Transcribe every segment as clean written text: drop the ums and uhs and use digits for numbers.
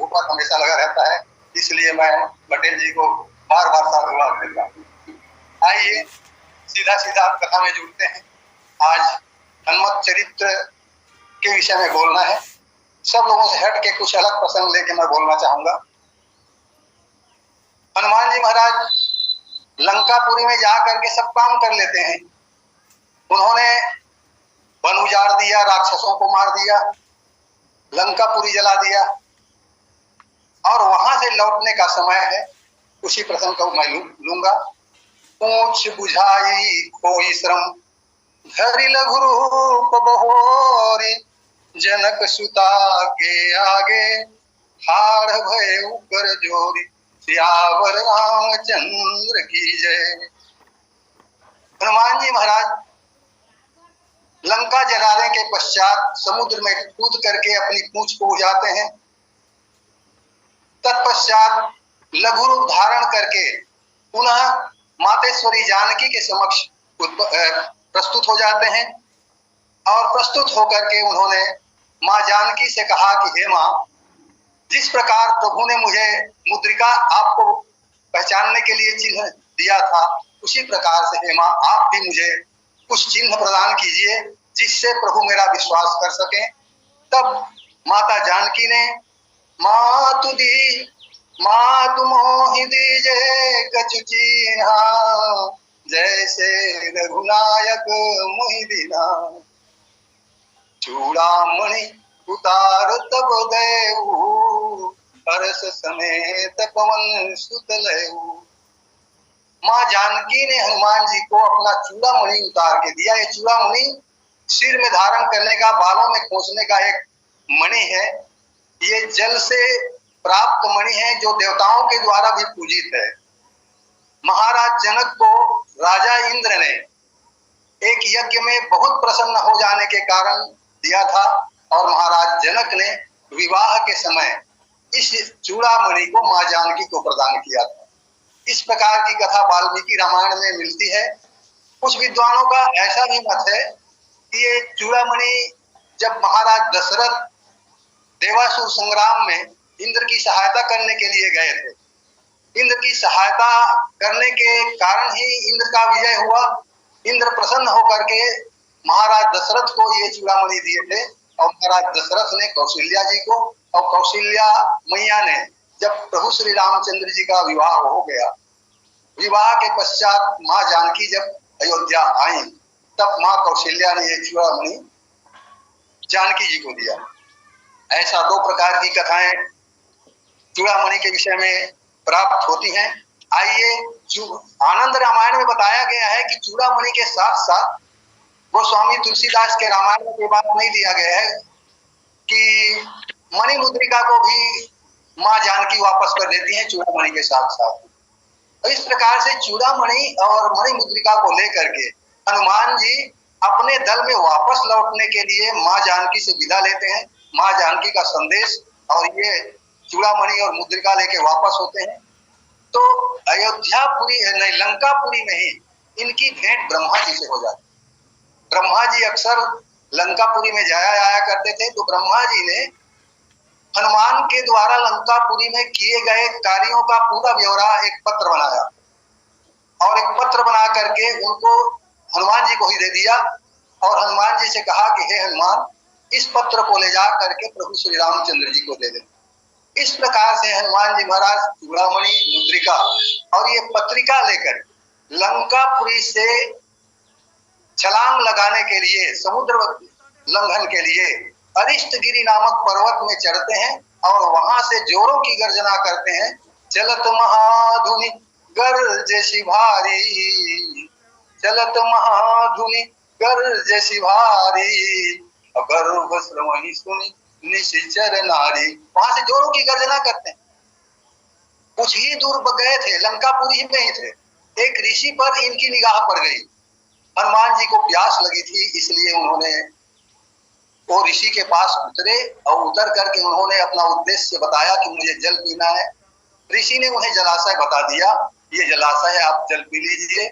ऊपर हमेशा लगा रहता है, इसलिए मैं पटेल जी को बार बार साधुवाद देता हूँ। आइए सीधा सीधा कथा में जुड़ते हैं। आज हनुमत चरित्र के विषय में बोलना है। सब लोगों से हट के कुछ अलग प्रसंग लेके मैं बोलना चाहूंगा। हनुमान जी महाराज लंकापुरी में जा करके सब काम कर लेते हैं। उन्होंने वन उजाड़ दिया, राक्षसों को मार दिया, लंकापुरी जला दिया, और वहां से लौटने का समय है। उसी प्रसंग को मैं लूंगा। पूछ बुझाई कोई श्रम, धरि लघु रूप बहोरी, जनक सुता के आगे हाड़ भय कर जोरी, सियावर रामचंद्र की जय। हनुमान जी महाराज लंका जलाने के पश्चात समुद्र में कूद करके अपनी पूंछ को उजाते हैं। तत्पश्चात लघु रूप धारण करके पुनः मातेश्वरी जानकी के समक्ष प्रस्तुत हो जाते हैं। और प्रस्तुत होकर के उन्होंने माँ जानकी से कहा कि हे माँ, जिस प्रकार प्रभु ने मुझे मुद्रिका आपको पहचानने के लिए चिन्ह दिया था, उसी प्रकार से हे माँ आप भी मुझे कुछ चिन्ह प्रदान कीजिए जिससे प्रभु मेरा विश्वास कर सके। तब माता जानकी ने मातु मोहि दीजे कछु चिन्हा, जैसे रघुनायक मोहि दीना, चूड़ामणि उतार तब देऊ, हर्ष समेत पवन सुत लेऊ। माँ जानकी ने हनुमान जी को अपना चूड़ामणि उतार के दिया। ये चूड़ामणि सिर में धारण करने का, बालों में खोसने का एक मणि है। ये जल से प्राप्त मणि है जो देवताओं के द्वारा भी पूजित है। महाराज जनक को राजा इंद्र ने एक यज्ञ में बहुत प्रसन्न हो जाने के कारण दिया था, और महाराज जनक ने विवाह के समय इस चूड़ामणि को माँ जानकी को प्रदान किया था। इस प्रकार की कथा वाल्मीकि रामायण में मिलती है। कुछ विद्वानों का ऐसा भी मत है कि ये चूड़ामणि जब महाराज दशरथ देवासुर संग्राम में इंद्र की सहायता करने के लिए गए थे, इंद्र की सहायता करने के कारण ही इंद्र का विजय हुआ। इंद्र प्रसन्न होकर के महाराज दशरथ को ये चूड़ामणि दिए थे, और महाराज दशरथ ने कौशल्या जी को, और कौशल्या मैया ने जब प्रभु श्री रामचंद्र जी का विवाह हो गया, विवाह के पश्चात माँ जानकी जब अयोध्या आई, तब माँ कौशल्या ने ये चूड़ामणि जानकी जी को दिया। ऐसा दो प्रकार की कथाएं चूड़ामणि के विषय में प्राप्त होती हैं। आइए, आनंद रामायण में बताया गया है कि चूड़ामणि के साथ साथ गोस्वामी तुलसीदास के रामायण में ये बात नहीं दिया गया है कि मणि मुद्रिका को भी माँ जानकी वापस कर देती हैं चूड़ामणि के साथ साथ। तो इस प्रकार से चूड़ामणि और मणि मुद्रिका को लेकर के हनुमान जी अपने दल में वापस लौटने के लिए माँ जानकी से विदा लेते हैं। माँ जानकी का संदेश और ये चूड़ामणि और मुद्रिका लेके वापस होते हैं। तो अयोध्यापुरी नहीं, लंकापुरी में ही इनकी भेंट ब्रह्मा जी से हो जाती है। ब्रह्मा जी अक्सर लंकापुरी में जाया आया करते थे, तो ब्रह्मा जी ने हनुमान के द्वारा लंकापुरी में किए गए कार्यों का पूरा ब्यौरा एक पत्र बनाया, और एक पत्र बना करके उनको हनुमान जी को ही दे दिया, और हनुमान जी से कहा कि हे हनुमान, इस पत्र को ले जा करके प्रभु श्री रामचंद्र जी को दे दे। इस प्रकार से हनुमान जी महाराज चूड़ामणि, मुद्रिका और ये पत्रिका लेकर लंकापुरी से छलांग लगाने के लिए, समुद्र लंघन के लिए अरिष्टगिरी नामक पर्वत में चढ़ते हैं, और वहां से जोरों की गर्जना करते हैं। चलत महाधुनि गर्जसि भारी, चलत महाधुनि गर्जसि भारी, गर्भ श्रवणी सुनि निश्चर नारी। वहां से जोरों की गर्जना करते हैं। कुछ ही दूर गए थे, लंकापुरी में ही थे, एक ऋषि पर इनकी निगाह पड़ गई। हनुमान जी को प्यास लगी थी, इसलिए उन्होंने वो ऋषि के पास उतरे, और उतर करके उन्होंने अपना उद्देश्य बताया कि मुझे जल पीना है। ऋषि ने उन्हें जलाशय बता दिया, ये जलाशय है, आप जल पी लीजिए।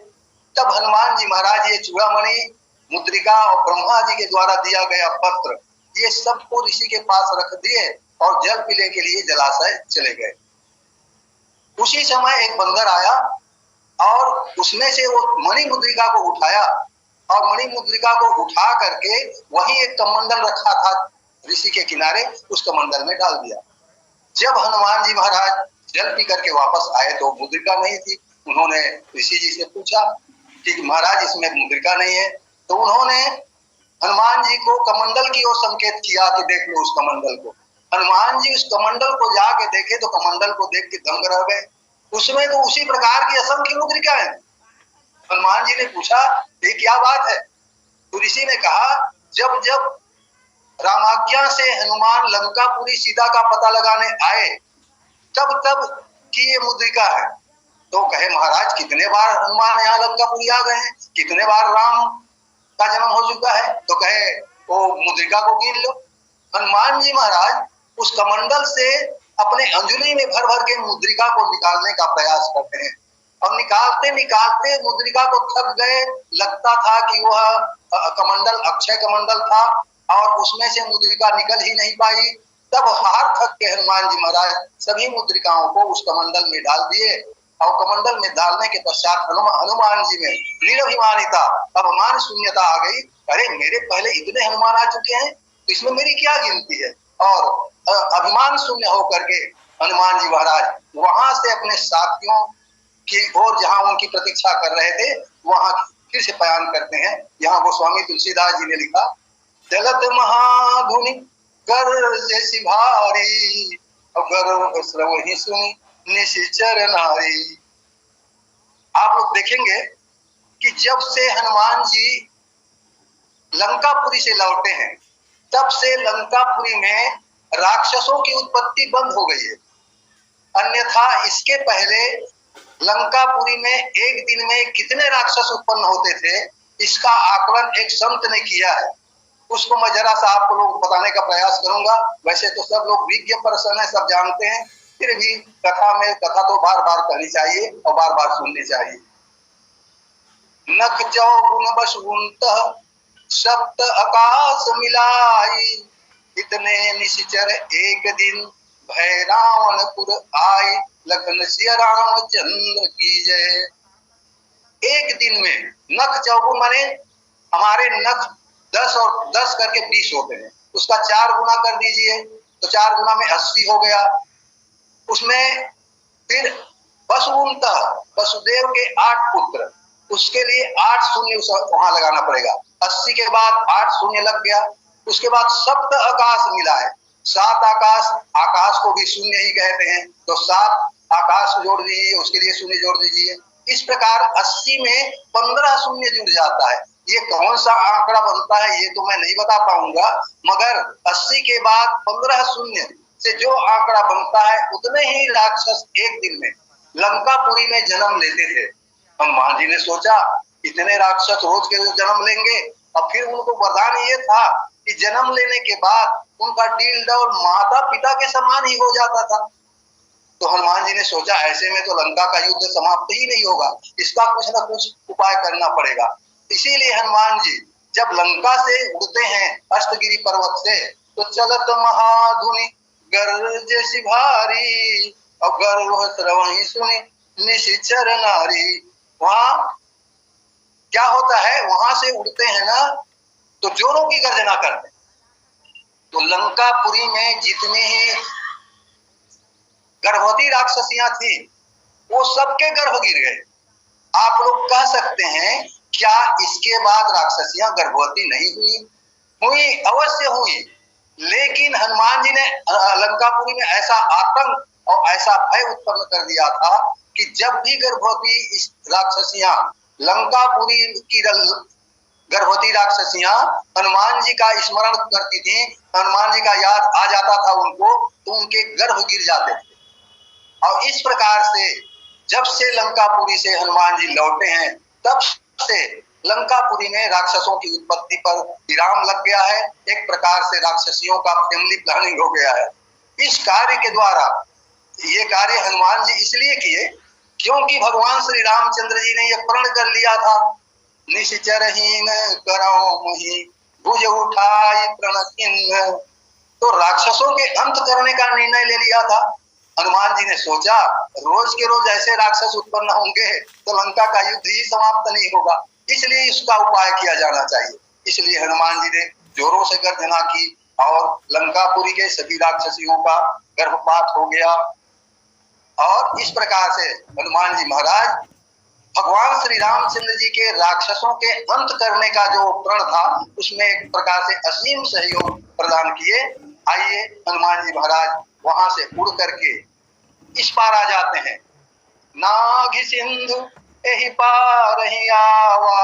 तब हनुमान जी महाराज ये चूड़ामणि, मुद्रिका और ब्रह्मा जी के द्वारा दिया गया पत्र, ये सबको ऋषि के पास रख दिए, और जल पीने के लिए जलाशय चले गए। उसी समय एक बंदर आया और उसमें से वो मणि मुद्रिका को उठाया और मणि मुद्रिका को उठा करके वही एक कमंडल रखा था ऋषि के किनारे, उस कमंडल में डाल दिया। जब हनुमान जी महाराज जल पी करके वापस आए तो मुद्रिका नहीं थी। उन्होंने ऋषि जी से पूछा कि महाराज इसमें मुद्रिका नहीं है। तो उन्होंने हनुमान जी को कमंडल की ओर संकेत किया कि देख लो उस कमंडल को। हनुमान जी उस कमंडल को जाके देखे तो कमंडल को देख के दंग रह गए। उसमें तो उसी प्रकार की असंख्य मुद्रिका है। हनुमान जी ने पूछा ये क्या बात है? तो ऋषि ने कहा जब जब रामाज्ञा से हनुमान लंकापुरी सीता का पता लगाने आए तब तब की ये मुद्रिका है। तो कहे महाराज कितने बार हनुमान यहाँ लंकापुरी आ गए हैं, कितने बार राम का जन्म हो चुका है? तो कहे वो मुद्रिका को गिन लो। हनुमान जी महाराज उस कमंडल से अपने अंजलि में भर भर के मुद्रिका को निकालने का प्रयास करते हैं और निकालते निकालते मुद्रिका को थक गए। लगता था कि वह कमंडल अक्षय कमंडल था और उसमें से मुद्रिका निकल ही नहीं पाई। तब हार थक के हनुमान जी महाराज सभी मुद्रिकाओं को उस कमंडल में डाल दिए और कमंडल में डालने के पश्चात हनुमान जी में निरभिमानिता, अभिमान शून्यता आ गई। अरे मेरे पहले इतने हनुमान आ चुके हैं तो इसमें मेरी क्या गिनती है? और अभिमान शून्य होकर के हनुमान जी महाराज वहां से अपने साथियों की ओर जहां उनकी प्रतीक्षा कर रहे थे वहां फिर से बयान करते हैं। यहाँ गोस्वामी तुलसीदास जी ने लिखा चलत महाधुनि गर्जे भारी गर्व श्रवहि सुनि निशिचर नारी। आप लोग देखेंगे कि जब से हनुमान जी लंकापुरी से लौटे हैं तब से लंकापुरी में राक्षसों की उत्पत्ति बंद हो गई है। अन्यथा इसके पहले लंकापुरी में एक दिन में कितने राक्षस उत्पन्न होते थे इसका आकलन एक संत ने किया है। उसको मैं जरा सा आप लोगों को बताने का प्रयास करूंगा। वैसे तो सब लोग विज्ञ पर्सन है, सब जानते हैं, फिर भी कथा तो बार बार कहनी चाहिए और बार बार सुननी चाहिए। नख चौगुन बसुंत सप्त आकाश मिलाई इतने निशिचर एक दिन भय रावणपुर आई लखन सिया रामचंद्र की जय। एक दिन में नख चौगुन माने हमारे नख 10 और 10 करके 20 होते हैं, उसका 4 गुना कर दीजिए तो 4 गुना में 80 हो गया। उसमें फिर वसुंत वसुदेव के 8 पुत्र, उसके लिए 8 शून्य वहां लगाना पड़ेगा। 80 के बाद 8 शून्य लग गया। उसके बाद सप्त आकाश मिला है, 7 आकाश, आकाश को भी शून्य ही कहते हैं तो 7 आकाश जोड़ दीजिए, उसके लिए शून्य जोड़ दीजिए। इस प्रकार 80 में 15 शून्य जुड़ जाता है। ये कौन सा आंकड़ा बनता है ये तो मैं नहीं बता पाऊंगा, मगर 80 के बाद 15 शून्य से जो आंकड़ा बनता है उतने ही राक्षस एक दिन में लंकापुरी में जन्म लेते थे। हनुमान जी ने सोचा इतने राक्षस रोज के जन्म लेंगे और फिर उनको वरदान ये था कि जन्म लेने के बाद उनका डील डौल माता पिता के समान ही हो जाता था। तो हनुमान जी ने सोचा ऐसे में तो लंका का युद्ध समाप्त ही नहीं होगा, इसका कुछ ना कुछ उपाय करना पड़ेगा। इसीलिए हनुमान जी जब लंका से उड़ते हैं अष्टगिरी पर्वत से तो चलत महाधुनि गर्जे भारी और गर्व श्रवहि सुनि निशिचर नारी। वहां क्या होता है, वहां से उड़ते हैं ना तो जोरों की गर्जना करते हैं। तो लंकापुरी में जितने ही गर्भवती राक्षसियां थी वो सबके गर्भ गिर गए। आप लोग कह सकते हैं क्या इसके बाद राक्षसियां गर्भवती नहीं हुई? हुई, अवश्य हुई, लेकिन हनुमान जी ने लंकापुरी में ऐसा आतंक और ऐसा भय उत्पन्न कर दिया था कि जब भी गर्भवती राक्षसियां लंकापुरी की गर्भवती राक्षसियां हनुमान जी का स्मरण करती थी, हनुमान जी का याद आ जाता था उनको, तो उनके गर्भ गिर जाते थे। और इस प्रकार से जब से लंकापुरी से हनुमान जी लौटे हैं तब से लंकापुरी में राक्षसों की उत्पत्ति पर विराम लग गया है। एक प्रकार से राक्षसियों का फैमिली प्लानिंग हो गया है। इस कार्य के द्वारा ये कार्य हनुमान जी इसलिए किए क्योंकि भगवान श्री रामचंद्र जी ने यह प्रण कर लिया था निशिचरहीन करौ मुहि भुज उठाई प्रण किन्ह तो राक्षसों के अंत करने का निर्णय ले लिया था। हनुमान जी ने सोचा रोज के रोज ऐसे राक्षस उत्पन्न होंगे तो लंका का युद्ध ही समाप्त नहीं होगा, इसलिए इसका उपाय किया जाना चाहिए। इसलिए हनुमान जी ने जोरों से गर्जना की और लंकापुरी के सभी राक्षसियों का गर्भपात हो गया। और इस प्रकार से हनुमान जी महाराज भगवान श्री रामचंद्र जी के राक्षसों के अंत करने का जो प्रण था उसमें एक प्रकार से असीम सहयोग प्रदान किए। आइए हनुमान जी महाराज वहां से उड़ करके इस पार आ जाते हैं। नाग सिंधु एहि पार ही आवा,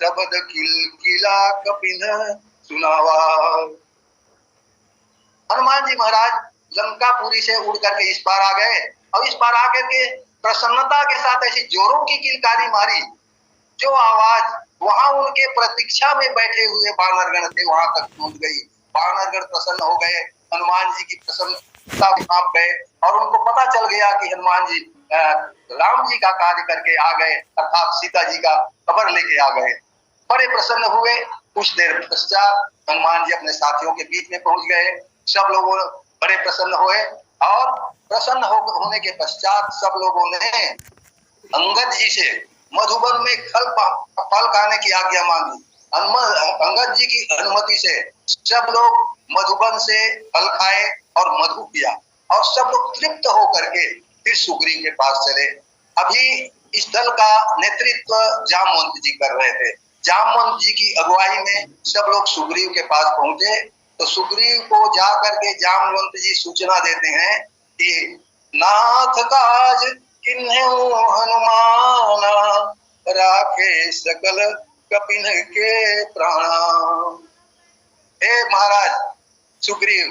शब्द किलकिला कपिन सुनावा। हनुमान जी महाराज लंकापुरी से उड़ करके इस पार आ गए और इस पार आकर के प्रसन्नता के साथ ऐसी जोरों की किलकारी मारी, जो आवाज वहां उनके प्रतीक्षा में बैठे हुए वानरगण थे वहां तक पहुंच गई। वानरगण प्रसन्न हो गए, हनुमान जी की प्रसन्नता आप गए और उनको पता चल गया कि हनुमान जी राम जी का कार्य करके आ गए, अर्थात सीता जी का खबर लेके आ गए। बड़े प्रसन्न हुए। कुछ देर पश्चात हनुमान जी अपने साथियों के बीच में पहुंच गए। सब लोगों बड़े प्रसन्न हुए और प्रसन्न होने के पश्चात सब लोगों ने अंगद जी से मधुबन में फल खाने की आज्ञा मांगी। अंगद जी की अनुमति से सब लोग मधुबन से फल खाए और मधु पिया और सब लोग तृप्त होकर के फिर सुग्रीव के पास चले। अभी इस दल का नेतृत्व जामवंत जी कर रहे थे। जामवंत जी की अगुवाई में सब लोग सुग्रीव के पास पहुंचे तो सुग्रीव को जा करके जामवंत जी सूचना देते हैं कि नाथ काज किन्हु हनुमाना, राखे सकल कपिन के प्राणा। हे महाराज सुग्रीव,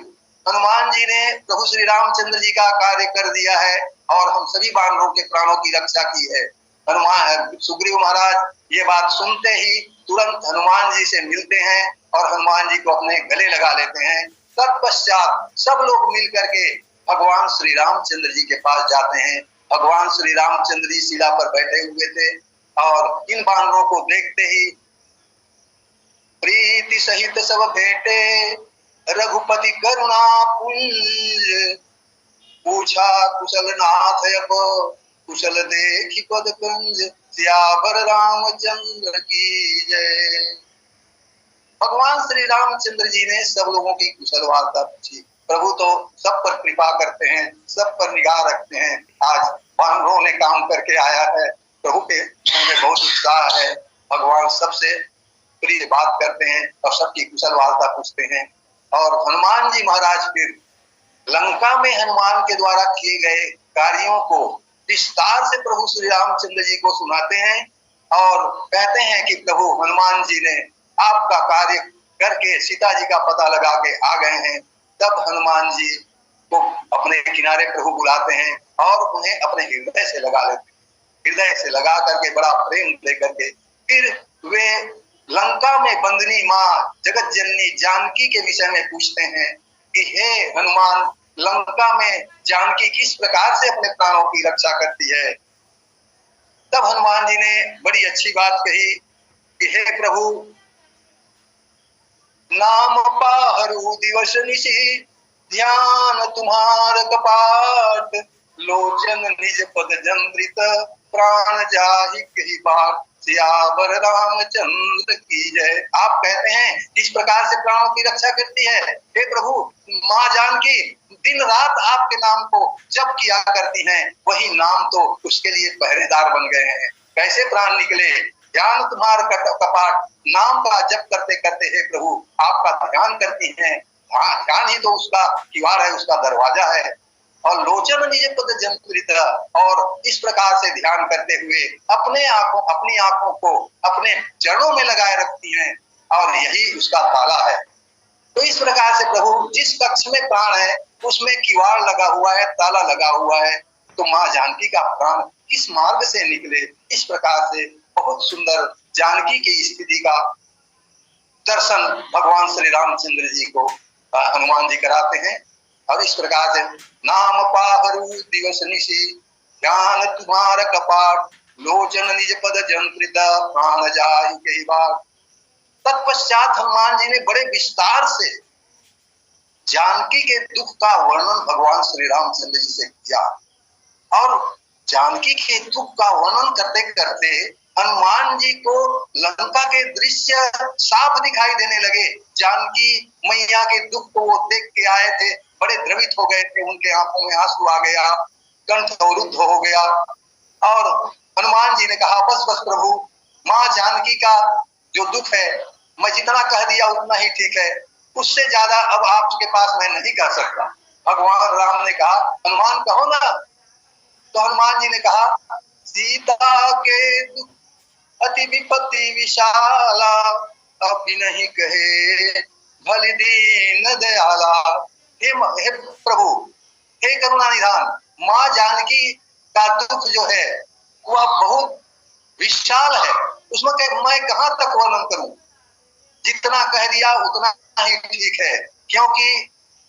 हनुमान जी ने प्रभु श्री रामचंद्र जी का कार्य कर दिया है और हम सभी वानरों के प्राणों की रक्षा की है। हनुमान सुग्रीव महाराज ये बात सुनते ही तुरंत हनुमान जी से मिलते हैं और हनुमान जी को अपने गले लगा लेते हैं। तत्पश्चात सब लोग मिल करके भगवान श्री रामचंद्र जी के पास जाते हैं। भगवान श्री रामचंद्र जी शिला पर बैठे हुए थे और इन वानरों को देखते ही प्रीति सहित सब भेंटे, रघुपति करुणा पुंज, पूछा कुशल नाथ अब, कुशल देखी पद कुंज, सियावर रामचंद्र की जय। भगवान श्री रामचंद्र जी ने सब लोगों की कुशल वार्ता पूछी। प्रभु तो सब पर कृपा करते हैं, सब पर निगाह रखते हैं। आज वानरों ने काम करके आया है, प्रभु के मन में बहुत उत्साह है। भगवान सबसे प्रिय बात करते हैं और सबकी कुशल वार्ता पूछते हैं। और हनुमान जी महाराज फिर लंका में हनुमान के द्वारा किए गए कार्यों को विस्तार से प्रभु श्री रामचंद्र जी को सुनाते हैं और कहते हैं कि प्रभु हनुमान जी ने आपका कार्य करके सीता जी का पता लगा के आ गए हैं। तब हनुमान जी को अपने किनारे प्रभु बुलाते हैं और उन्हें अपने हृदय से लगा लेते हैं। हृदय से लगा करके बड़ा प्रेम लेकर के फिर वे लंका में बंदनी माँ जगत जननी जानकी के विषय में पूछते हैं कि हे हनुमान, लंका में जानकी किस प्रकार से अपने प्राणों की रक्षा करती है। तब हनुमान जी ने बड़ी अच्छी बात कही कि हे प्रभु, नाम पाहरु दिवस निशि, ध्यान तुम्हार कपाट, लोचन निज पद जंद्रित, प्राण जाहि कही बाट, सियावर रामचंद्र की जय। आप कहते हैं इस प्रकार से प्राणों की रक्षा करती है। हे प्रभु, माँ जानकी दिन रात आपके नाम को जप किया करती हैं, वही नाम तो उसके लिए पहरेदार बन गए हैं। कैसे प्राण निकले? ध्यान तुम्हार कपाट, नाम का जप करते करते हे प्रभु आपका ध्यान करती हैं। हाँ, ध्यान ही तो उसका किवाड़ है, उसका दरवाजा है। और लोचन निज पद जंत्रित, और इस प्रकार से ध्यान करते हुए अपनी आंखों को अपने चरणों में लगाए रखती हैं और यही उसका ताला है। तो इस प्रकार से प्रभु जिस कक्ष में प्राण है उसमें किवाड़ लगा हुआ है, ताला लगा हुआ है। तो माँ जानकी का प्राण किस मार्ग से निकले, इस प्रकार से बहुत सुंदर जानकी की स्थिति का दर्शन भगवान श्री रामचंद्र जी को हनुमान जी कराते हैं। और इस प्रकार से नाम पाहरु दिवस निशि, ध्यान तुम्हार कपाट, लोचन निज पद जंत्रित, प्राण जाहि कही बाट। तत्पश्चात हनुमान जी ने बड़े विस्तार से जानकी के दुख का वर्णन भगवान श्री रामचंद्र जी से किया और जानकी के दुख का वर्णन करते करते हनुमान जी को लंका के दृश्य साफ दिखाई देने लगे। जानकी मैया के दुख को वो देख के आए थे, बड़े द्रवित हो गए थे, उनके आंखों में आंसू आ गया, कंठ अवरुद्ध हो गया और हनुमान जी ने कहा बस बस प्रभु, माँ जानकी का जो दुख है मैं जितना कह दिया उतना ही ठीक है, उससे ज्यादा अब आपके पास मैं नहीं कह सकता। भगवान राम ने कहा हनुमान कहो ना। तो हनुमान जी ने कहा सीता के दुख अति विपत्ति विशाला, अब भी नहीं कहे भली दीन दयाला। हे प्रभु, हे करुणा निधान, माँ जानकी का दुख जो है वह बहुत विशाल है, उसमें मैं कहाँ तक वर्णन करूं, जितना कह दिया उतना ही ठीक है, क्योंकि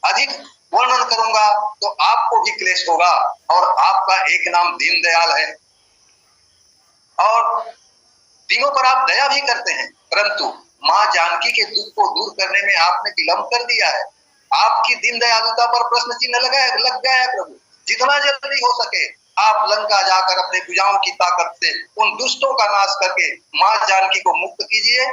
अधिक वर्णन करूंगा तो आपको भी क्लेश होगा और आपका एक नाम दीनदयाल है और दिनों पर आप दया भी करते हैं, परंतु माँ जानकी के दुख को दूर करने में आपने विलंब कर दिया है। आपकी दीन दयालुता पर प्रश्न चिन्ह लग गया है प्रभु। जितना जल्दी हो सके आप लंका जाकर अपने भुजाओं की ताकत से उन दुष्टों का नाश करके माँ जानकी को मुक्त कीजिए,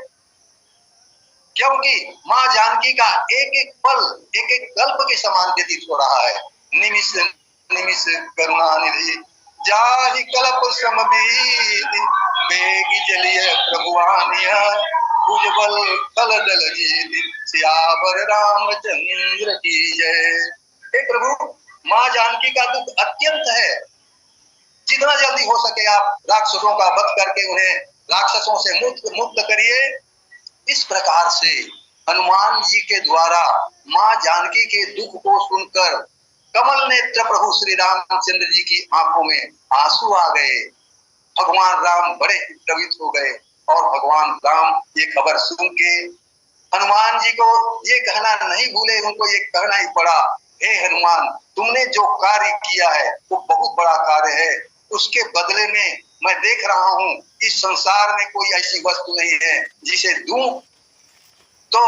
क्योंकि माँ जानकी का एक एक पल एक एक कल्प के समान व्यतीत हो रहा है। निमिष निमिष करुणा निधि जाहि कल्प समबीति, बेगी चलिए प्रभुआनिया भुजबल कल दल जीति, सियावर रामचंद्र की जय। हे प्रभु, माँ जानकी का दुख अत्यंत है, जितना जल्दी हो सके आप राक्षसों का वध करके उन्हें राक्षसों से मुक्त करिए। इस प्रकार से हनुमान जी के द्वारा माँ जानकी के दुख को सुनकर कमल नेत्र प्रभु श्री रामचंद्र जी की आंखों में आंसू आ गए। भगवान राम बड़े द्रवित हो गए और भगवान राम ये खबर सुन के हनुमान जी को ये कहना नहीं भूले, उनको ये कहना ही पड़ा, हे हनुमान, तुमने जो कार्य किया है वो बहुत बड़ा कार्य है, उसके बदले में मैं देख रहा हूँ इस संसार में कोई ऐसी वस्तु नहीं है जिसे दूं तो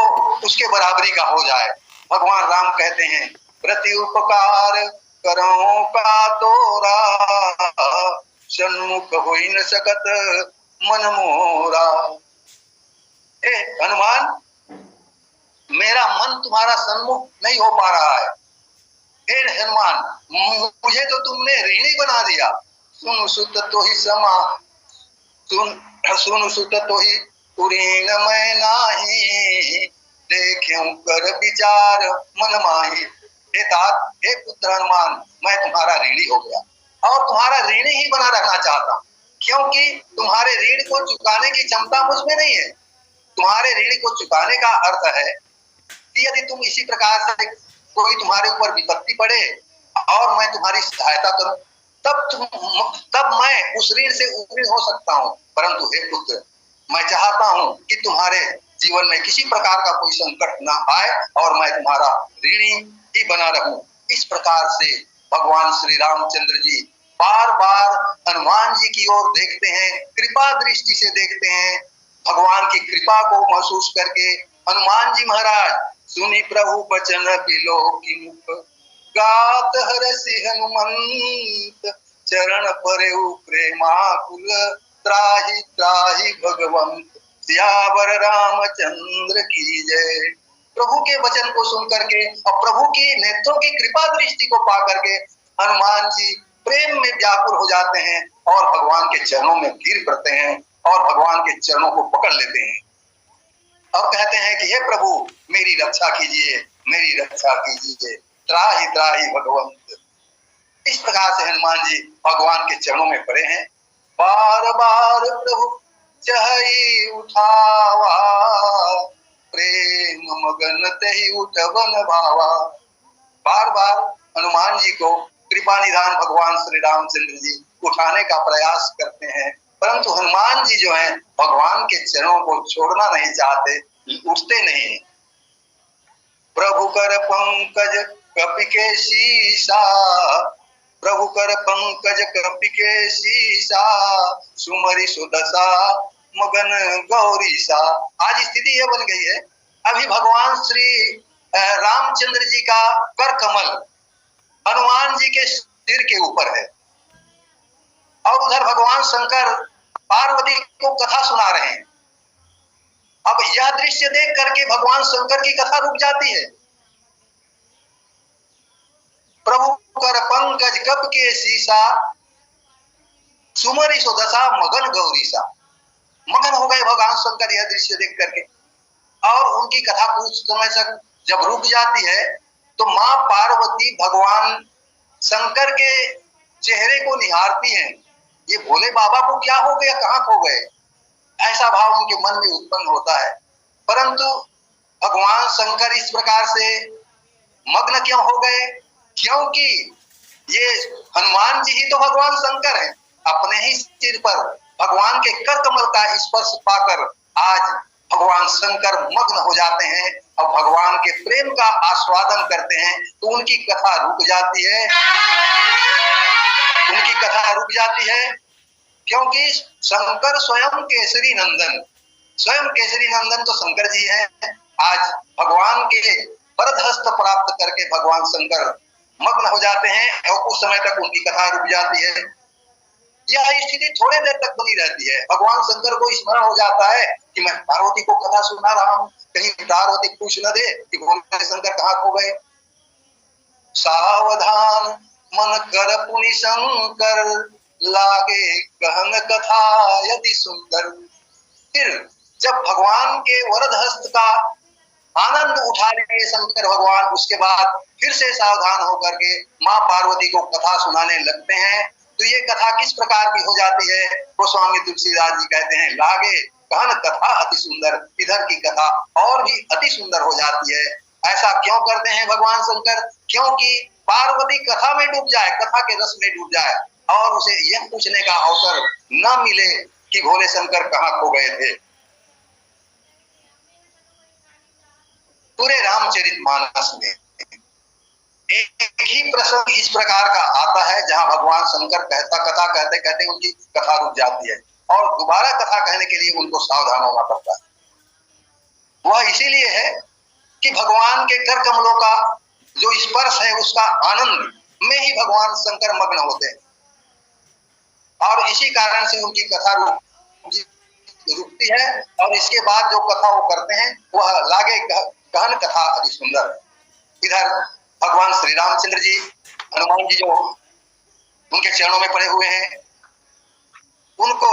उसके बराबरी का हो जाए। भगवान राम कहते हैं प्रति उपकार करो का तोरा, सन्मुख हो न सकत मन मोरा। ए हनुमान, मेरा मन तुम्हारा सन्मुख नहीं हो पा रहा है। हे हनुमान, मुझे तो तुमने ऋणी बना दिया। सुन सुत तो ही समा सुन सुत तो ही पुरीन मैं नाही, देख्यूं कर विचार मन माही। हे तात, हे पुत्र हनुमान, मैं तुम्हारा ऋणी हो गया और तुम्हारा ऋणी ही बना रहना चाहता, क्योंकि तुम्हारे ऋण को चुकाने की क्षमता मुझ में नहीं है। तुम्हारे ऋण को चुकाने का अर्थ है कि यदि तुम इसी प्रकार से कोई तुम्हारे ऊपर विपत्ति पड़े और मैं तुम्हारी सहायता करूं, तब मैं उस ऋण से उपरी हो सकता हूं। परंतु हे पुत्र, मैं चाहता हूं कि तुम्हारे जीवन में किसी प्रकार का कोई संकट ना आए और मैं तुम्हारा ऋणी ही बना रहूं। इस प्रकार से भगवान श्री रामचंद्र जी बार बार हनुमान जी की ओर देखते हैं, कृपा दृष्टि से देखते हैं। भगवान की कृपा को महसूस करके हनुमान जी महाराज सुनी प्रभु बचन बिलोकी मुख, गात हरसि हनुमंत चरण परेउ प्रेमाकुल, त्राहि त्राहि भगवंत सियावर रामचंद्र की जय। प्रभु के वचन को सुन करके और प्रभु की नेत्रों की कृपा दृष्टि को पा करके हनुमान जी प्रेम में व्याकुल हो जाते हैं और भगवान के चरणों में गिर पड़ते हैं और भगवान के चरणों को पकड़ लेते हैं और कहते हैं कि हे प्रभु, मेरी रक्षा कीजिए, मेरी रक्षा कीजिए, त्राहि त्राहि भगवंत। इस प्रकार से हनुमान जी भगवान के चरणों में पड़े हैं। बार बार प्रभु चहई उठावा, प्रेम मगन तहि उठवन भावा। बार बार हनुमान जी को कृपा निधान भगवान श्री रामचंद्र जी उठाने का प्रयास करते हैं, परंतु हनुमान जी जो हैं भगवान के चरणों को छोड़ना नहीं चाहते, उठते नहीं। प्रभु कर पंकज कपि के शीशा, प्रभु कर पंकज कपि के शीशा, सुमरि सुदशा मगन गौरीसा। आज स्थिति यह बन गई है, अभी भगवान श्री रामचंद्र जी का कर कमल हनुमान जी के सिर के ऊपर है और उधर भगवान शंकर पार्वती को कथा सुना रहे हैं। अब यह दृश्य देख करके भगवान शंकर की कथा रुक जाती है। प्रभु कर पंकज कप के सीसा सुमरी सो दशा मगन गौरीसा। मगन हो गए भगवान शंकर यह दृश्य देख करके और उनकी कथा कुछ समय तक जब रुक जाती है तो मां पार्वती भगवान शंकर के चेहरे को निहारती हैं। ये भोले बाबा को क्या हो गया, कहां खो गए, ऐसा भाव उनके मन में उत्पन्न होता है। परंतु भगवान शंकर इस प्रकार से मग्न क्यों हो गए, क्योंकि ये हनुमान जी ही तो भगवान शंकर हैं। अपने ही सिर पर भगवान के कर कमल का स्पर्श पाकर आज भगवान शंकर मग्न हो जाते हैं और भगवान के प्रेम का आस्वादन करते हैं। तो उनकी कथा रुक जाती है, उनकी कथा रुक जाती है क्योंकि शंकर स्वयं केसरी नंदन, स्वयं केसरी नंदन तो शंकर जी हैं। आज भगवान के वरद हस्त प्राप्त करके भगवान शंकर मग्न हो जाते हैं और कुछ समय तक उनकी कथा रुक जाती है। यह स्थिति थोड़ी देर तक बनी रहती है। भगवान शंकर को स्मरण हो जाता है कि मैं पार्वती को कथा सुना रहा हूं, कहीं पार्वती पूछ न दे कि भोले शंकर कहाँ खो गए। सावधान मन कर पुनि शंकर लागे गहन कथा यदि सुंदर। फिर जब भगवान के वरद हस्त का आनंद उठा लिए शंकर भगवान, उसके बाद फिर से सावधान होकर के मां पार्वती को कथा सुनाने लगते हैं। तो ये कथा किस प्रकार की हो जाती है, गोस्वामी तुलसीदास जी कहते हैं लागे गहन कथा अति सुंदर। इधर की कथा और भी अति सुंदर हो जाती है। ऐसा क्यों करते हैं भगवान शंकर, क्योंकि पार्वती कथा में डूब जाए, कथा के रस में डूब जाए और उसे यह पूछने का अवसर न मिले कि भोले शंकर कहाँ खो गए थे। पूरे रामचरितमानस में एक ही प्रसंग इस प्रकार का आता है जहां भगवान शंकर कथा कहते कहते उनकी कथा रुक जाती है और दोबारा कथा कहने के लिए उनको सावधान होना पड़ता है। वह इसीलिए है कि भगवान के कर कमलों का जो स्पर्श है उसका आनंद में ही भगवान शंकर मग्न होते हैं और इसी कारण से उनकी कथा रुकती है और इसके बाद जो कथा वो करते हैं वह लागे गहन कथा अति सुंदर। इधर भगवान श्री रामचंद्र जी, हनुमान जी जो उनके चरणों में पड़े हुए हैं, उनको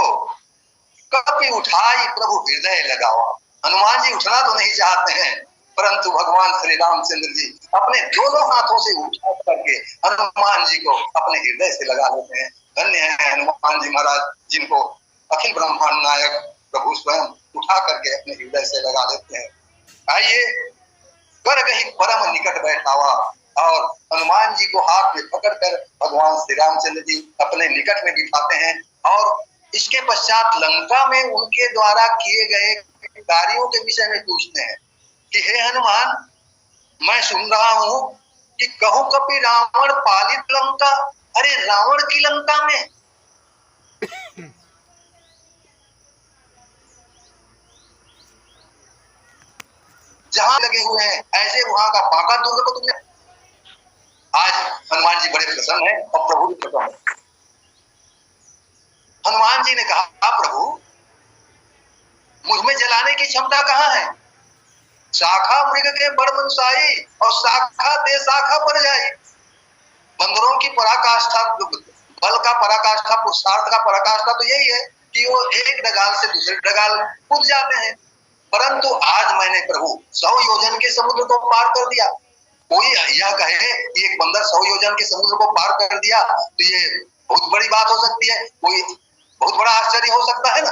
कपि उठाई प्रभु हृदय लगावा। हनुमान जी उठना तो नहीं चाहते हैं परंतु भगवान श्री रामचंद्र जी अपने दोनों हाथों से उठा करके हनुमान जी को अपने हृदय से लगा लेते हैं। धन्य है हनुमान जी महाराज जिनको अखिल ब्रह्मांड नायक प्रभु स्वयं उठा करके अपने हृदय से लगा लेते हैं। आइए कर गही परम निकट बैठावा और हनुमान जी को हाथ में पकड़कर भगवान श्री रामचंद्र जी अपने निकट में बिठाते हैं और इसके पश्चात लंका में उनके द्वारा किए गए कार्यों के विषय में पूछते हैं कि हे हनुमान, मैं सुन रहा हूं कि कहो कपि रावण पालित लंका। अरे रावण की लंका में जहां लगे हुए हैं ऐसे वहां का बांका दुर्ग को तुमने। आज हनुमान जी बड़े प्रसन्न हैं और प्रभु भी प्रसन्न है। हनुमान जी ने कहा प्रभु मुझ में जलाने की क्षमता कहाँ है, शाखा मृग के बड़ मनसाई और शाखा दे शाखा पर जाई। बंदरों की पराकाष्ठा, बल का पराकाष्ठा, पुरुषार्थ का पराकाष्ठा तो यही है कि वो एक डगाल से दूसरे डगाल कूद जाते हैं। परंतु आज मैंने प्रभु 100 योजन के समुद्र को पार कर दिया। कोई यह कहे कि एक बंदर 100 योजन के समुद्र को पार कर दिया तो ये बहुत बड़ी बात हो सकती है, कोई बहुत बड़ा आश्चर्य हो सकता है ना।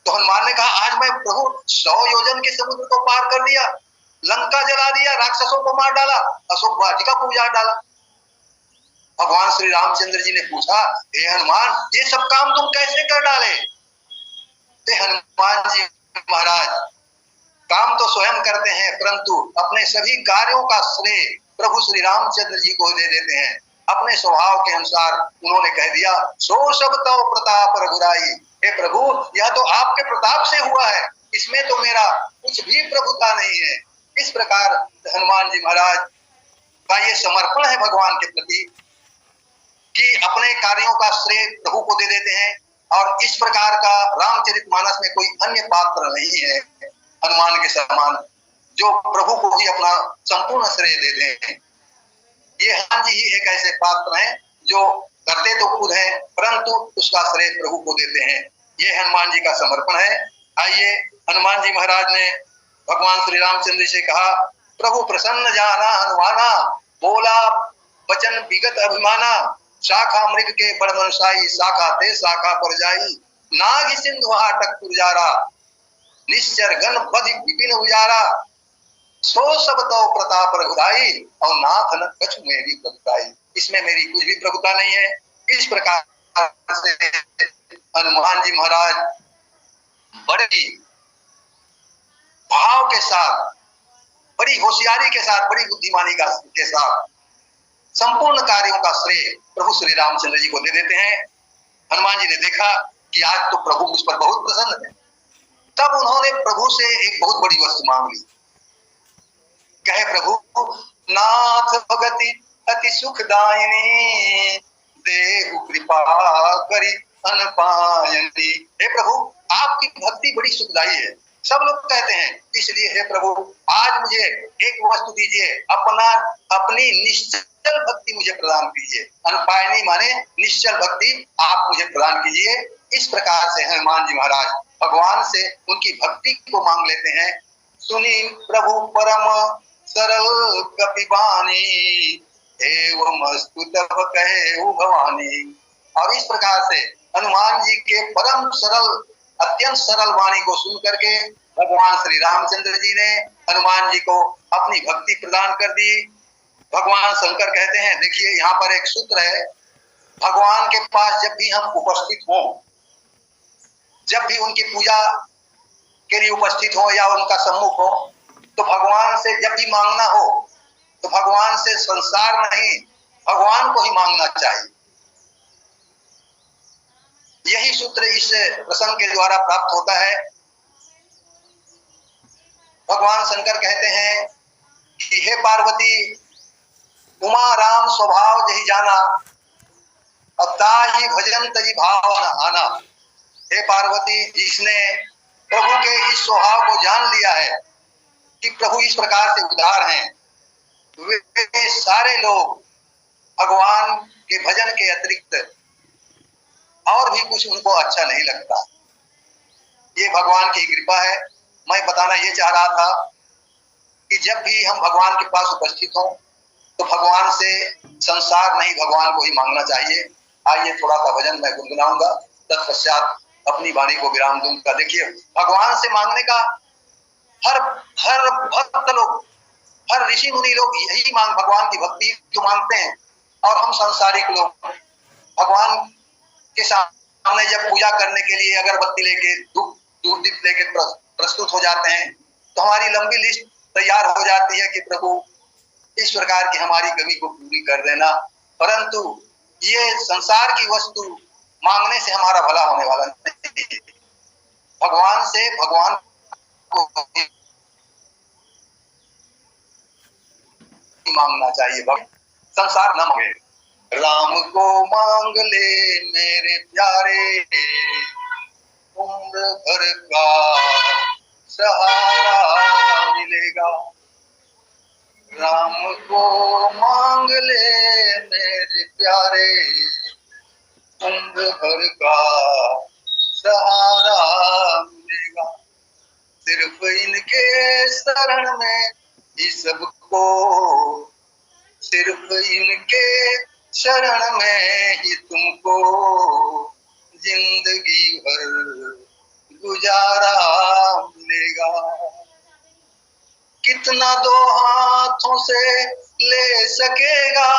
तो हनुमान ने कहा आज मैं प्रभु 100 योजन के समुद्र को पार कर दिया, लंका जला दिया, राक्षसों को मार डाला, अशोक वाटिका को उजाड़ डाला। भगवान श्री रामचंद्र जी ने पूछा हे हनुमान ये सब काम तुम कैसे कर डाले। हनुमान जी महाराज काम तो स्वयं करते हैं परंतु अपने सभी कार्यों का श्रेय प्रभु श्री रामचंद्र जी को दे देते हैं। अपने स्वभाव के अनुसार उन्होंने कह दिया सो सब तो प्रताप रघुराई। हे प्रभु यह तो आपके प्रताप से हुआ है, इसमें तो मेरा कुछ भी प्रभुता नहीं है। इस प्रकार हनुमान जी महाराज का ये समर्पण है भगवान के प्रति कि अपने कार्यों का श्रेय प्रभु को दे देते हैं। और इस प्रकार का रामचरितमानस में कोई अन्य पात्र नहीं है हनुमान के समान जो प्रभु को ही अपना संपूर्ण श्रेय देते हैं। ये हनुमान जी ही एक ऐसे पात्र हैं जो करते तो खुद हैं परंतु उसका श्रेय प्रभु को देते हैं। ये हनुमान जी का समर्पण है। आइए, हनुमान जी महाराज ने भगवान श्री रामचंद्र से कहा, प्रभु प्रसन्न जाना हनुमाना, बोला वचन विगत अभिमाना, शाखा मृग के बड़ मनसाई, शाखा ते शाखा पर जाई, नाग सिंधु हाटक पुरजारा, निश्चर गण बधि विपिन उजारा, सो सब तो प्रताप रघुराई, और नाथ न कछु मेरी प्रभुताई। इसमें मेरी कुछ भी प्रभुता नहीं है। इस प्रकार से हनुमान जी महाराज बड़ी भाव के साथ, बड़ी होशियारी के साथ, बड़ी बुद्धिमानी के साथ संपूर्ण कार्यों का श्रेय प्रभु श्री रामचंद्र जी को दे देते हैं। हनुमान जी ने देखा कि आज तो प्रभु मुझ पर बहुत प्रसन्न है, तब उन्होंने प्रभु से एक बहुत बड़ी वस्तु मांग ली। कहे, प्रभु नाथ भगति अति सुखदायिनी, देहु कृपा करी अनपायनी। हे प्रभु, आपकी भक्ति बड़ी सुखदायी है, सब लोग कहते हैं, इसलिए हे प्रभु आज मुझे एक वस्तु दीजिए, अपनी निश्चल भक्ति मुझे प्रदान कीजिए। अनपायनी माने निश्चल भक्ति आप मुझे प्रदान कीजिए। इस प्रकार से हनुमान जी महाराज भगवान से उनकी भक्ति को मांग लेते हैं। सुनी प्रभु परम सरल कपिबानी, एवं स्तुतव कहे भवानी। और इस प्रकार से हनुमान जी के परम सरल, अत्यंत सरल वाणी को सुन करके भगवान श्री रामचंद्र जी ने हनुमान जी को अपनी भक्ति प्रदान कर दी। भगवान शंकर कहते हैं, देखिए यहाँ पर एक सूत्र है, भगवान के पास जब भी हम उपस्थित हों, जब भी उनकी पूजा के लिए उपस्थित हो या उनका सम्मुख हो, तो भगवान से जब भी मांगना हो तो भगवान से संसार नहीं, भगवान को ही मांगना चाहिए। यही सूत्र इस प्रसंग के द्वारा प्राप्त होता है। भगवान शंकर कहते हैं कि हे पार्वती, उमा राम स्वभाव जही जाना, अब ताहि भजन तजी भाव न आना। हे पार्वती, जिसने प्रभु के इस स्वभाव को जान लिया है कि प्रभु इस प्रकार से उदार हैं, वे सारे लोग भगवान के भजन के अतिरिक्त और भी कुछ उनको अच्छा नहीं लगता। ये भगवान की कृपा है। मैं बताना ये चाह रहा था कि जब भी हम भगवान के पास उपस्थित हों तो भगवान से संसार नहीं, भगवान को ही मांगना चाहिए। आइए थोड़ा सा भजन मैं गुनगुनाऊंगा, तत्पश्चात अपनी वाणी को विराम दूंगा। देखिए, भगवान से मांगने का हर भक्त लोग, हर ऋषि मुनि लोग यही भगवान की भक्ति तो मांगते हैं। और हम संसारिक लोग भगवान के सामने जब पूजा करने के लिए अगरबत्ती लेके, धूप दीप लेके प्रस्तुत हो जाते हैं तो हमारी लंबी लिस्ट तैयार हो जाती है कि प्रभु इस प्रकार की हमारी कमी को पूरी कर देना। परंतु ये संसार की वस्तु मांगने से हमारा भला होने वाला नहीं। भगवान से भगवान को मांगना चाहिए, संसार न मांगे। राम को मांग ले मेरे प्यारे, उम्र भर का सहारा मिलेगा। राम को मांग ले मेरे प्यारे, उम्र भर का सहारा मिलेगा। सिर्फ इनके शरण में ही सबको, सिर्फ इनके शरण में ही तुमको जिंदगी भर गुजारा मिलेगा। कितना दो हाथों से ले सकेगा,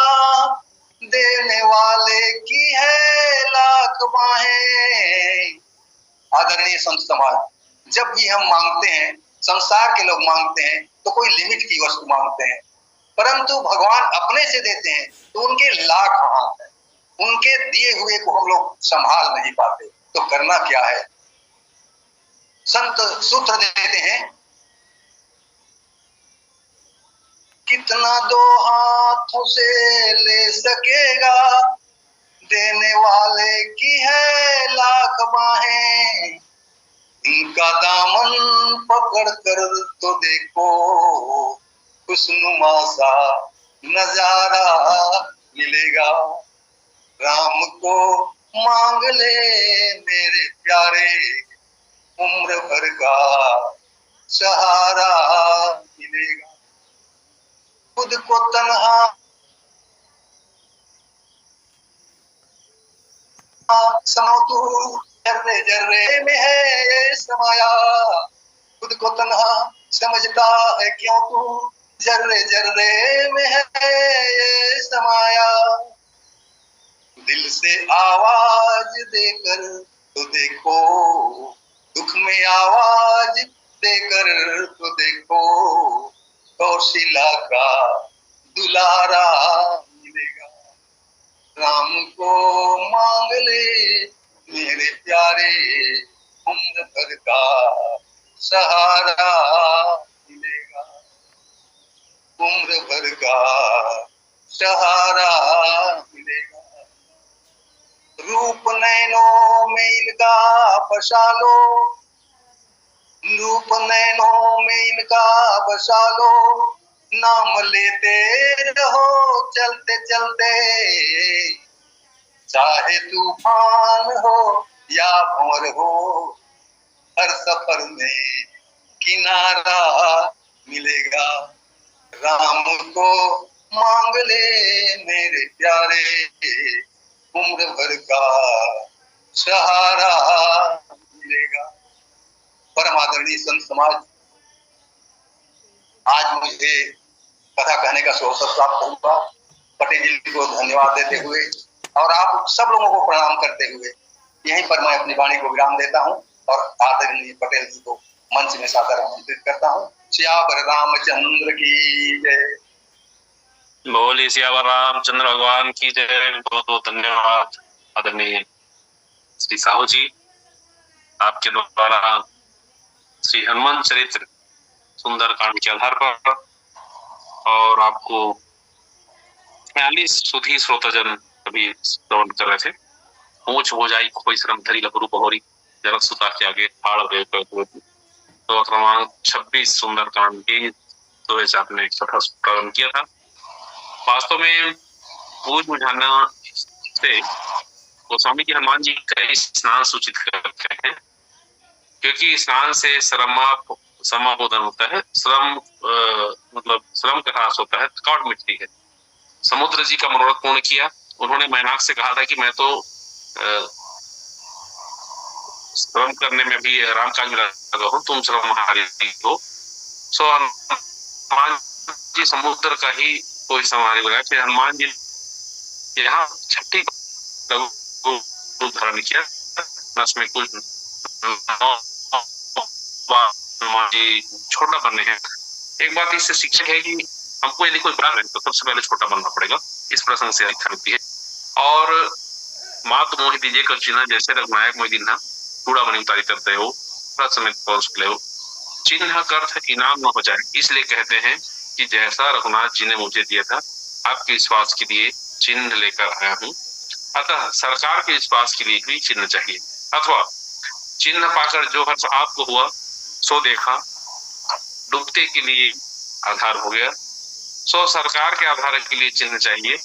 देने वाले की है लाख बाहें। आदरणीय संत समाज, जब भी हम मांगते हैं, संसार के लोग मांगते हैं तो कोई लिमिट की वस्तु मांगते हैं, परंतु भगवान अपने से देते हैं तो उनके लाख हाथ है। उनके दिए हुए को हम लोग संभाल नहीं पाते, तो करना क्या है? संत सूत्र देते हैं, कितना दो हाथों से ले सकेगा, देने वाले की है लाख बाहें। इनका दामन पकड़ कर तो देखो, खुशनुमा सा नजारा मिलेगा। राम को मांग ले मेरे प्यारे, उम्र भर का सहारा मिलेगा। खुद को तन्हा समो तू, जर्रे जर्रे में है ये समाया। खुद को तन्हा समझता है क्यों तू, जर्रे जर्रे में है ये समाया। दिल से आवाज देकर तो देखो, दुख में आवाज देकर तो देखो, कौशिला का दुलारा मिलेगा। राम को मांग ले मेरे प्यारे, उम्र भर का सहारा मिलेगा। उम्र भर का सहारा मिलेगा। रूप नैनों में इनका बसा लो, रूप नैनों में इनका बसा लो, नाम लेते रहो चलते चलते। चाहे तूफान हो या भंवर हो, हर सफर में किनारा मिलेगा। राम को मांग ले मेरे प्यारे, उम्र भर का सहारा मिलेगा। परम आदरणीय संत समाज, आज मुझे कथा कहने का अवसर प्राप्त हुआ। पटेल जी को धन्यवाद देते हुए और आप सब लोगों को प्रणाम करते हुए यहीं पर मैं अपनी वाणी को विराम देता हूं और आदरणीय पटेल जी को मंच में सादर आमंत्रित करता हूं। सियावर रामचंद्र की जय। बोलिए सियावर रामचंद्र भगवान की जय। बहुत बहुत धन्यवाद आदरणीय श्री साहू जी, आपके द्वारा श्री हनुमान चरित्र सुंदर कांड के आधार पर और आपको 46 सुधी श्रोताजन कभी श्रवण कर रहे थे। ऊंच हो जाई कोई श्रम धरी लघु बहोरी, जरक सुता के आगे फाड़ गए। तो क्रमांक 26 सुंदर कांड की तो ऐसे आपने कथा प्रारंभ किया था। वास्तव में पूज बुझाना से गोस्वामी जी हनुमान जी का स्नान सूचित करते हैं, क्योंकि स्नान से समाबोधन होता है। श्रम मतलब श्रम का ह्रास होता है, थकावट मिटती है। समुद्र जी का मनोरथ पूर्ण किया। उन्होंने मैनाक से कहा था कि मैं तो श्रम करने में भी राम काज में लगा हूं, तुम श्रमहारी हो। सो हनुमान जी समुद्र का ही कोई संहारी बना। फिर हनुमान जी यहाँ छठी धारण किया। में कुछ हनुमान जी छोटा बनने हैं। एक बात इससे शिक्षक है कि हमको यदि कोई बड़ा है तो सबसे पहले छोटा बनना पड़ेगा। इस प्रसंग से शिक्षा मिलती है। और मात मोहि दीजिए कर चिन्ह, जैसे रघुनायक मोहि दीन्हा, कूड़ा मणि उतारी करते हो, समेत पहुंच हो। चिन्ह का अर्थ इनाम न हो जाए, इसलिए कहते हैं कि जैसा रघुनाथ जी ने मुझे दिया था, आपके विश्वास के लिए चिन्ह लेकर आया हूँ। अतः सरकार के विश्वास के लिए भी चिन्ह चाहिए, अथवा चिन्ह पाकर जो हर्ष आपको हुआ सो देखा, डूबते के लिए आधार हो गया। सो सरकार के आधार के लिए चिन्ह चाहिए।